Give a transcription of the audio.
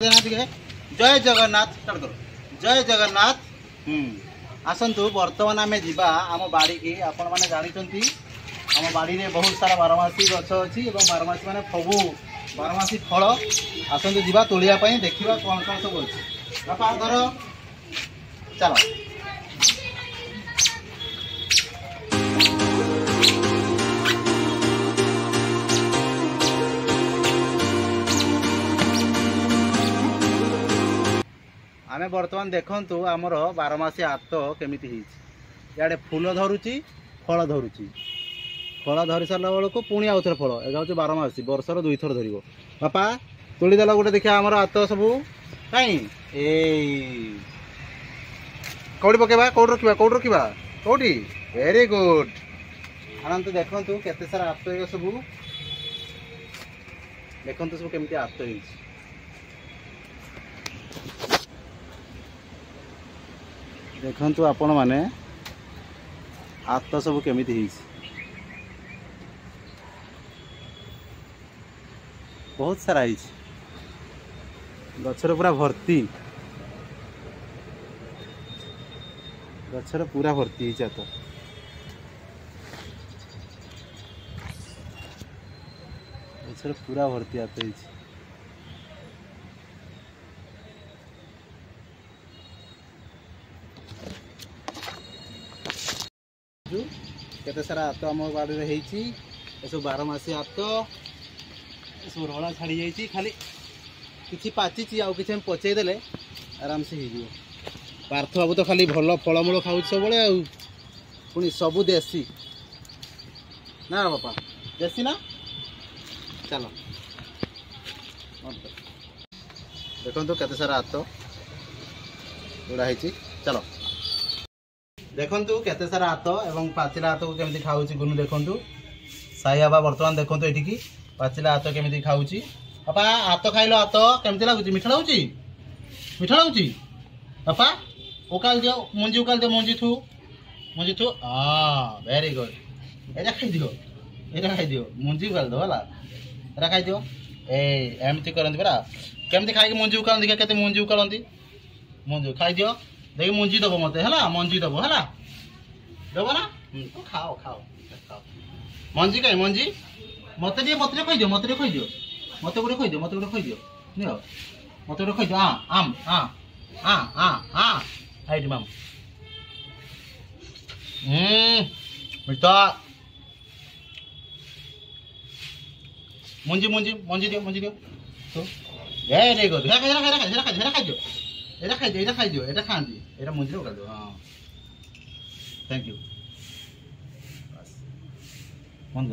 जय जगन्नाथ स्टार्ट करो। जय जगन्नाथ। आसतु बर्तमान आम जा आम बाड़ी की आपण मैंने जानते आम बाड़ी में बहुत सारा बारमासी गछ अच्छी बारमासी मैंने सबू बारमासी फल आसतु जा तोड़ापी देखा कौन कौन सब अच्छे बापा धर चलो। आमे बर्तमान देखु आमर बारमासी आत केमी इे फूल धरुची फल धरुची फल धरी सारा बेलू पुणी आउ थे फल एगा हूँ बारमासी वर्षर 2 थर धर बापा तोड़ीदेल गोटे देखिए आमर आत सबू कहीं कौटी पकेबा कौट रखा कौट रखा कौटी वेरी गुड आनंद देखु केते सारा आत सबू देखु सब केमी आत हो देखु आपण मैंने आत सब केमी बहुत सारा गचर पूरा भर्ती गचर पूरा भर्ती आत गचर पूरा भर्ती आत केते सारा आत आम बाड़ी में सब बारमासी आत सब रला छाड़ी जाइए खाली किसी पाची आउ कि पचेदेले आराम से हो पार्थ बाबू तो खाली भल फलमूल खाऊ सब पुणी सबू देसी ना बापा देसी ना चलो देखो केते सारा आत जोड़ा चलो देखु केते सारा आत एवं पाचिला आत को केमी खाऊ गुनु देखु साई बाबा बर्तमान देखो ये पाचिला आत केमी खाऊ बापा आत खाइल आत केमती लगुच मीठा लगुच मीठा लगुच बापा उकाल दियो मंजी उकाल दियो मंजी थू वेरी गुड एटा खाई दियो मंजी उकाल दो है एटा खाई दियो एमती करती परा केमती खाई मंजी उकाल देखा केते मंजी उकालती मंजी खाई दियो देखिए मंजी दब मत है मंजी दब है दब ना खाओ खाओ खाओ मंजी कहीं मंजी मत खोई दियो मत खोई दियो मत गोटे खोई दियो मत गोटे खोई दियो नियो मत गोटे खोई दियो आम हाइट माम मिठा मंजी मंजी मंजी दियो तो वेरी गुड खाई दियो এটা খাই দিও এটা খান দিও এটা মঞ্জিরে উকাল দিও হ্যাঁ থ্যাংক ইউ বন্ধ